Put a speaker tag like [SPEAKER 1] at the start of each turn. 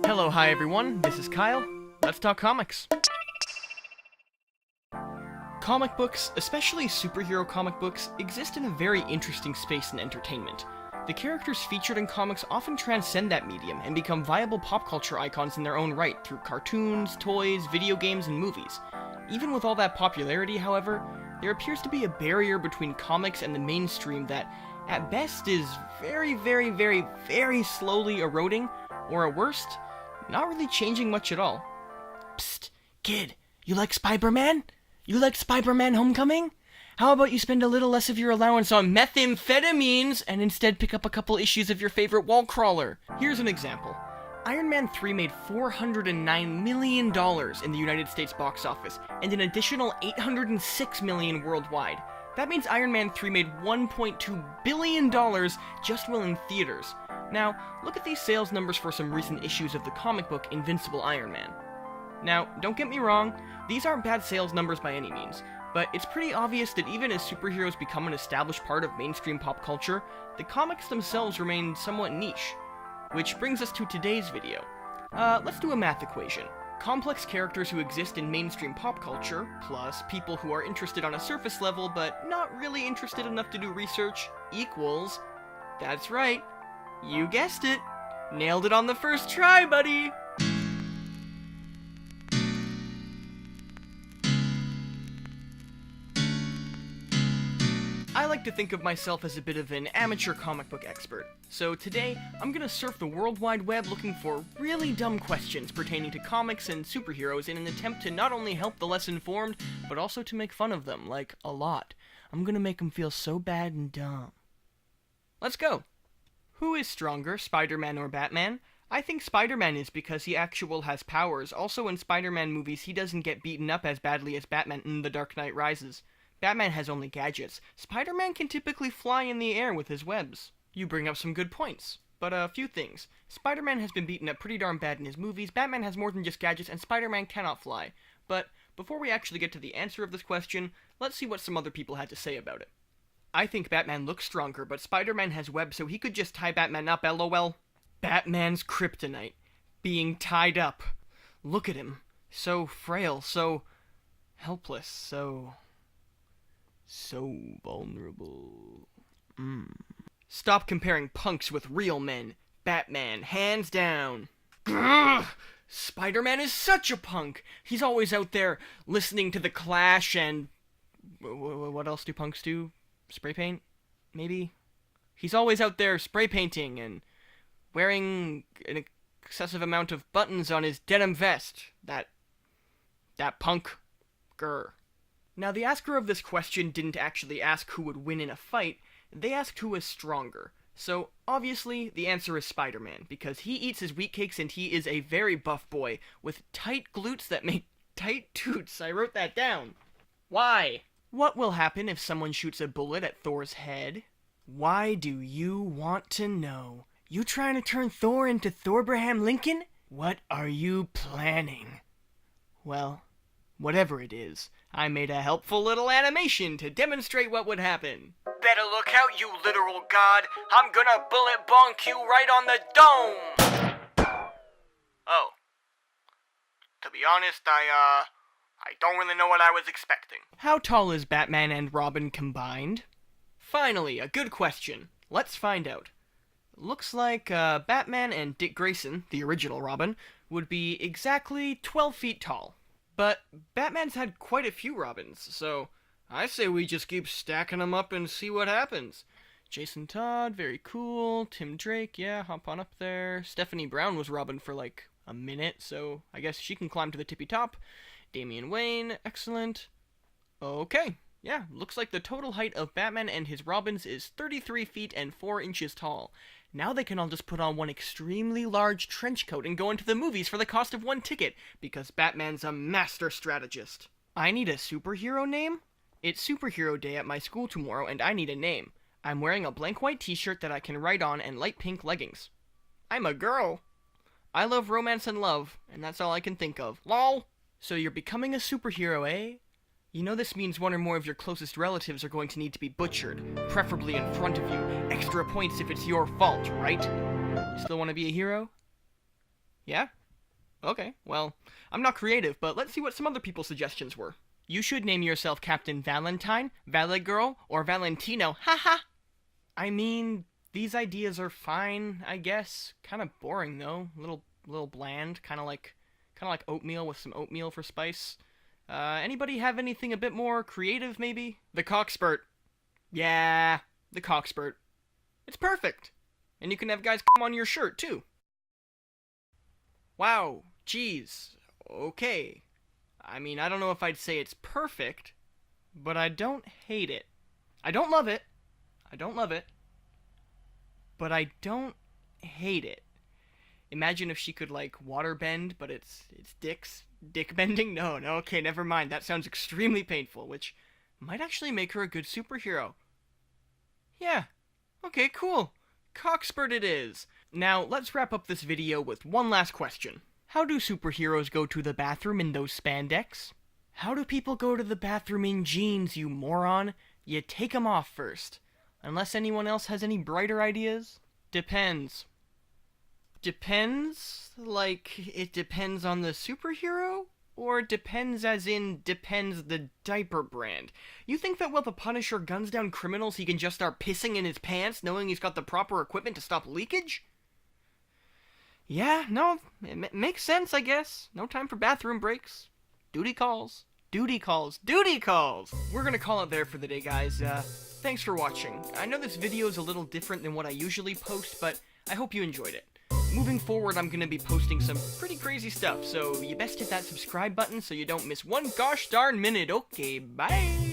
[SPEAKER 1] Hello, hi everyone, this is Kyle. Let's talk comics. Comic books, especially superhero comic books, exist in a very interesting space in entertainment. The characters featured in comics often transcend that medium and become viable pop culture icons in their own right through cartoons, toys, video games, and movies. Even with all that popularity, however, there appears to be a barrier between comics and the mainstream that, at best, is very slowly eroding, or at worst, not really changing much at all. Psst, kid, you like Spider-Man? You like Spider-Man Homecoming? How about you spend a little less of your allowance on methamphetamines and instead pick up a couple issues of your favorite wall crawler? Here's an example. Iron Man 3 made $409 million in the United States box office, and an additional $806 million worldwide. That means Iron Man 3 made $1.2 billion just while in theaters. Now, look at these sales numbers for some recent issues of the comic book Invincible Iron Man. Now, don't get me wrong, these aren't bad sales numbers by any means, but it's pretty obvious that even as superheroes become an established part of mainstream pop culture, the comics themselves remain somewhat niche. Which brings us to today's video. Let's do a math equation. Complex characters who exist in mainstream pop culture, plus people who are interested on a surface level but not really interested enough to do research, equals... That's right, you guessed it. Nailed it on the first try, buddy! I like to think of myself as a bit of an amateur comic book expert, so today I'm gonna surf the World Wide Web looking for really dumb questions pertaining to comics and superheroes in an attempt to not only help the less informed, but also to make fun of them, like, a lot. I'm gonna make them feel so bad and dumb. Let's go! Who is stronger, Spider-Man or Batman? I think Spider-Man is because he actually has powers. Also in Spider-Man movies, he doesn't get beaten up as badly as Batman in The Dark Knight Rises. Batman has only gadgets. Spider-Man can typically fly in the air with his webs. You bring up some good points. But a few things. Spider-Man has been beaten up pretty darn bad in his movies, Batman has more than just gadgets, and Spider-Man cannot fly. But before we actually get to the answer of this question, let's see what some other people had to say about it. I think Batman looks stronger, but Spider-Man has webs, so he could just tie Batman up, lol. Batman's kryptonite. Being tied up. Look at him. So frail, so helpless, so vulnerable. Stop comparing punks with real men. Batman, hands down. Grrr! Spider-Man is such a punk. He's always out there listening to The Clash and... what else do punks do? Spray paint? Maybe? He's always out there spray painting and wearing an excessive amount of buttons on his denim vest. That punk. Grr. Now, the asker of this question didn't actually ask who would win in a fight, they asked who is stronger. So, obviously, the answer is Spider-Man, because he eats his wheat cakes and he is a very buff boy, with tight glutes that make tight toots. I wrote that down. Why? What will happen if someone shoots a bullet at Thor's head? Why do you want to know? You trying to turn Thor into Thorbraham Lincoln? What are you planning? Well, whatever it is, I made a helpful little animation to demonstrate what would happen. Better look out, you literal god. I'm gonna bullet bonk you right on the dome! Oh. To be honest, I don't really know what I was expecting. How tall is Batman and Robin combined? Finally, a good question. Let's find out. Looks like Batman and Dick Grayson, the original Robin, would be exactly 12 feet tall. But Batman's had quite a few Robins, so I say we just keep stacking them up and see what happens. Jason Todd, very cool. Tim Drake, yeah, hop on up there. Stephanie Brown was Robin for like a minute, so I guess she can climb to the tippy top. Damian Wayne, excellent. Okay, yeah, looks like the total height of Batman and his Robins is 33 feet and 4 inches tall. Now they can all just put on one extremely large trench coat and go into the movies for the cost of one ticket, because Batman's a master strategist. I need a superhero name? It's Superhero Day at my school tomorrow, and I need a name. I'm wearing a blank white t-shirt that I can write on and light pink leggings. I'm a girl. I love romance and love, and that's all I can think of. LOL! So you're becoming a superhero, eh? You know this means one or more of your closest relatives are going to need to be butchered, preferably in front of you. Extra points if it's your fault, right? You still want to be a hero? Yeah? Okay, well, I'm not creative, but let's see what some other people's suggestions were. You should name yourself Captain Valentine, Valley Girl, or Valentino. Haha! I mean, these ideas are fine, I guess. Kind of boring though. Little bland. Kind of like oatmeal with some oatmeal for spice. Anybody have anything a bit more creative, maybe? The Cockspurt. Yeah, the Cockspurt. It's perfect. And you can have guys come on your shirt, too. Wow, geez. Okay. I mean, I don't know if I'd say it's perfect, but I don't hate it. I don't love it. I don't love it. But I don't hate it. Imagine if she could, like, water bend, but it's dick bending? No, okay, never mind. That sounds extremely painful, which might actually make her a good superhero. Yeah. Okay, cool. Cockspurt it is. Now, let's wrap up this video with one last question. How do superheroes go to the bathroom in those spandex? How do people go to the bathroom in jeans, you moron? You take 'em off first. Unless anyone else has any brighter ideas? Depends. Depends? Like, it depends on the superhero? Or depends as in depends the diaper brand? You think that while the Punisher guns down criminals, he can just start pissing in his pants knowing he's got the proper equipment to stop leakage? Yeah, no, it makes sense, I guess. No time for bathroom breaks. Duty calls. Duty calls. Duty calls! We're gonna call it there for the day, guys. Thanks for watching. I know this video is a little different than what I usually post, but I hope you enjoyed it. Moving forward, I'm gonna be posting some pretty crazy stuff, so you best hit that subscribe button so you don't miss one gosh darn minute. Okay, bye!